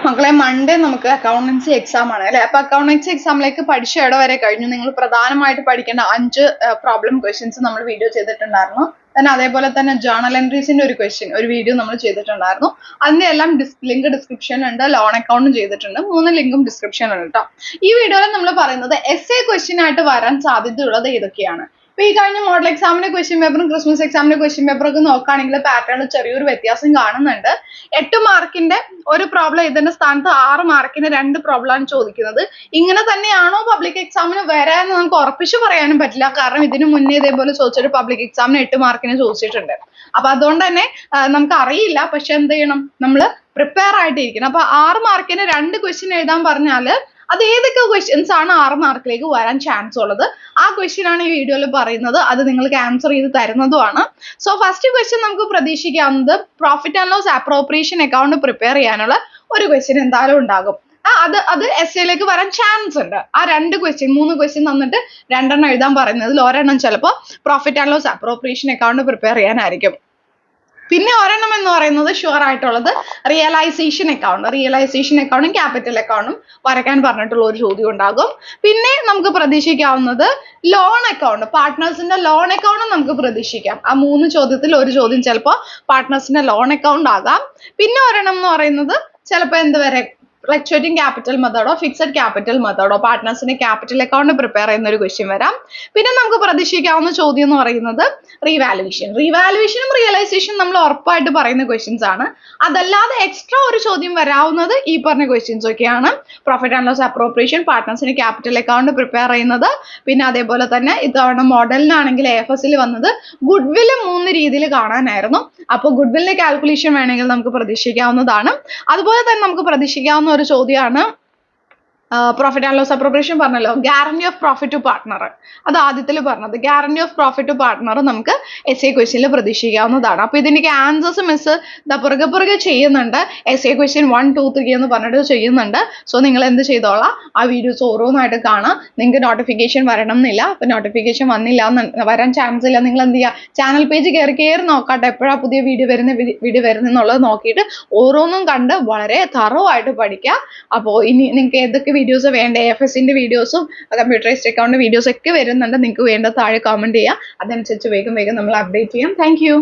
മക്കളെ മൺഡേ നമുക്ക് accountancy exam ആണ് അല്ലെ. അപ്പൊ അക്കൗണ്ടൻസി എക്സാമിലേക്ക് പഠിച്ച ഇട വരെ കഴിഞ്ഞു. നിങ്ങൾ പ്രധാനമായിട്ട് പഠിക്കേണ്ട 5 പ്രോബ്ലം ക്വസ്റ്റ്യൻസ് നമ്മൾ വീഡിയോ ചെയ്തിട്ടുണ്ടായിരുന്നു. then അതേപോലെ തന്നെ ജേർണൽ എൻട്രീസിന്റെ ഒരു വീഡിയോ നമ്മൾ ചെയ്തിട്ടുണ്ടായിരുന്നു. അതിന്റെ എല്ലാം ലിങ്ക് ഡിസ്ക്രിപ്ഷൻ ഉണ്ട്. ലോൺ അക്കൗണ്ടും ചെയ്തിട്ടുണ്ട്. 3 ലിങ്കും ഡിസ്ക്രിപ്ഷൻ ഉണ്ട് കേട്ടോ. ഈ വീഡിയോയിൽ നമ്മൾ പറയുന്നത് എസ്എ ക്വസ്റ്റ്യൻ ആയിട്ട് വരാൻ സാധ്യതയുള്ളത് ഏതൊക്കെയാണ്. ഇപ്പൊ ഈ കഴിഞ്ഞ മോഡൽ എക്സാമിന്റെ ക്വസ്റ്റ്യൻ പേപ്പറും ക്രിസ്മസ് എക്സാമിന്റെ ക്വസ്റ്റ്യൻ പേപ്പറൊക്കെ നോക്കുകയാണെങ്കിൽ പാറ്റേണിൽ ചെറിയൊരു വ്യത്യാസം കാണുന്നുണ്ട്. 8 മാർക്കിന്റെ ഒരു പ്രോബ്ലം ഇതിന്റെ സ്ഥാനത്ത് 6 മാർക്കിന് 2 പ്രോബ്ലമാണ് ചോദിക്കുന്നത്. ഇങ്ങനെ തന്നെയാണോ പബ്ലിക് എക്സാമിന് വരാന്ന് നമുക്ക് ഉറപ്പിച്ചു പറയാനും പറ്റില്ല. കാരണം ഇതിനു മുന്നേ ഇതേപോലെ ചോദിച്ചൊരു പബ്ലിക് എക്സാമിന് 8 മാർക്കിന് ചോദിച്ചിട്ടുണ്ട്. അപ്പൊ അതുകൊണ്ട് തന്നെ നമുക്ക് അറിയില്ല. പക്ഷെ എന്ത് ചെയ്യണം, നമ്മൾ പ്രിപ്പയർ ആയിട്ടിരിക്കണം. അപ്പൊ 6 മാർക്കിന് 2 ക്വസ്റ്റ്യൻ എഴുതാൻ പറഞ്ഞാല് അത് ഏതൊക്കെ ക്വസ്റ്റ്യൻസ് ആണ് 6 മാർക്കിലേക്ക് വരാൻ ചാൻസ് ഉള്ളത്, ആ ക്വസ്റ്റ്യൻ ആണ് ഈ വീഡിയോയിൽ പറയുന്നത്. അത് നിങ്ങൾക്ക് ആൻസർ ചെയ്ത് തരുന്നതുമാണ്. സോ ഫസ്റ്റ് ക്വസ്റ്റ്യൻ നമുക്ക് പ്രതീക്ഷിക്കാവുന്നത് profit and loss appropriation account prepare ചെയ്യാനുള്ള ഒരു ക്വസ്റ്റ്യൻ എന്തായാലും ഉണ്ടാകും. അത് എസ് എയിലേക്ക് വരാൻ ചാൻസ് ഉണ്ട്. ആ 3 ക്വസ്റ്റ്യൻ തന്നിട്ട് 2 എഴുതാൻ പറയുന്നതിൽ ഒരെണ്ണം ചിലപ്പോൾ profit and loss appropriation account prepare ചെയ്യാനായിരിക്കും. പിന്നെ ഒരെണ്ണം എന്ന് പറയുന്നത് ഷുവർ ആയിട്ടുള്ളത് റിയലൈസേഷൻ അക്കൗണ്ടും ക്യാപിറ്റൽ അക്കൗണ്ടും വരയ്ക്കാൻ പറഞ്ഞിട്ടുള്ള ഒരു ചോദ്യം ഉണ്ടാകും. പിന്നെ നമുക്ക് പ്രതീക്ഷിക്കാവുന്നത് ലോൺ അക്കൗണ്ട്, പാർട്ട്നേഴ്സിന്റെ ലോൺ അക്കൗണ്ടും നമുക്ക് പ്രതീക്ഷിക്കാം. ആ 3 ചോദ്യത്തിൽ ഒരു ചോദ്യം ചിലപ്പോൾ പാർട്ട്നേഴ്സിന്റെ ലോൺ അക്കൗണ്ട് ആകാം. പിന്നെ ഒരെണ്ണം എന്ന് പറയുന്നത് ചിലപ്പോൾ എന്തുവരെ ഫ്ലക്ച്വേറ്റിംഗ് ക്യാപിറ്റൽ മെത്തേഡോ ഫിക്സഡ് ക്യാപിറ്റൽ മെത്തേഡോ പാർട്ട്നേഴ്സിന്റെ ക്യാപിറ്റൽ അക്കൗണ്ട് പ്രിപ്പയർ ചെയ്യുന്ന ഒരു ക്വസ്റ്റ്യൻ വരാം. പിന്നെ നമുക്ക് പ്രതീക്ഷിക്കാവുന്ന ചോദ്യം എന്ന് പറയുന്നത് റീവാലുവേഷനും റിയലൈസേഷനും നമ്മൾ ഉറപ്പായിട്ട് പറയുന്ന ക്വസ്റ്റ്യൻസ് ആണ്. അതല്ലാതെ എക്സ്ട്രാ ഒരു ചോദ്യം വരാവുന്നത് ഈ പറഞ്ഞ ക്വസ്റ്റ്യൻസ് ഒക്കെയാണ്. പ്രോഫിറ്റ് ആൻഡ് ലോസ് അപ്രോപ്രിയേഷൻ, പാർട്ട്നേഴ്സിന്റെ ക്യാപിറ്റൽ അക്കൗണ്ട് പ്രിപ്പയർ ചെയ്യുന്നത്. പിന്നെ അതേപോലെ തന്നെ ഇത്തവണ മോഡലിനാണെങ്കിൽ AFSൽ വന്നത് ഗുഡ്വിൽ 3 രീതിയിൽ കാണാനായിരുന്നു. അപ്പോൾ ഗുഡ്വില്ലിന്റെ കാൽക്കുലേഷൻ വേണമെങ്കിൽ നമുക്ക് പ്രതീക്ഷിക്കാവുന്നതാണ്. അതുപോലെ തന്നെ നമുക്ക് പ്രതീക്ഷിക്കാവുന്ന ഒരു ചോദ്യമാണ് പ്രോഫിറ്റ് ആൻഡ് ലോസ് അപ്രോപ്രിയേഷൻ പറഞ്ഞല്ലോ, guarantee of profit to partner. അത് ആദ്യത്തിൽ പറഞ്ഞത് guarantee of profit to partner നമുക്ക് എസ്എ ക്വസ്റ്റ്യനിൽ പ്രതീക്ഷിക്കാവുന്നതാണ്. അപ്പൊ ഇതിന്റെ ആൻസേഴ്സ് മിസ് പുറകെ ചെയ്യുന്നുണ്ട്. എസ്എ ക്വസ്റ്റ്യൻ 1, 2, 3 എന്ന് പറഞ്ഞിട്ട് ചെയ്യുന്നുണ്ട്. സോ നിങ്ങൾ എന്ത് ചെയ്തോളാം, ആ വീഡിയോസ് ഓരോന്നായിട്ട് കാണാം. നിങ്ങൾക്ക് നോട്ടിഫിക്കേഷൻ വരണം എന്നില്ല. അപ്പൊ നോട്ടിഫിക്കേഷൻ വരാൻ ചാൻസ് ഇല്ല. നിങ്ങൾ എന്ത് ചെയ്യുക, ചാനൽ പേജ് കയറി നോക്കാട്ടെ, എപ്പോഴാ പുതിയ വീഡിയോ വരുന്നെന്നുള്ളത് നോക്കിയിട്ട് ഓരോന്നും കണ്ട് വളരെ തറവായിട്ട് പഠിക്കുക. അപ്പോൾ ഇനി നിങ്ങൾക്ക് ഏതൊക്കെ വീഡിയോസ് വേണ്ട, AFSന്റെ വീഡിയോസും കമ്പ്യൂട്ടറൈസ്ഡ് അക്കൗണ്ട് വീഡിയോസ് ഒക്കെ വരുന്നുണ്ട്. നിങ്ങൾക്ക് വേണ്ട താഴെ കമന്റ് ചെയ്യുക. അതനുസരിച്ച് വേഗം നമ്മൾ അപ്ഡേറ്റ് ചെയ്യാം. Thank you.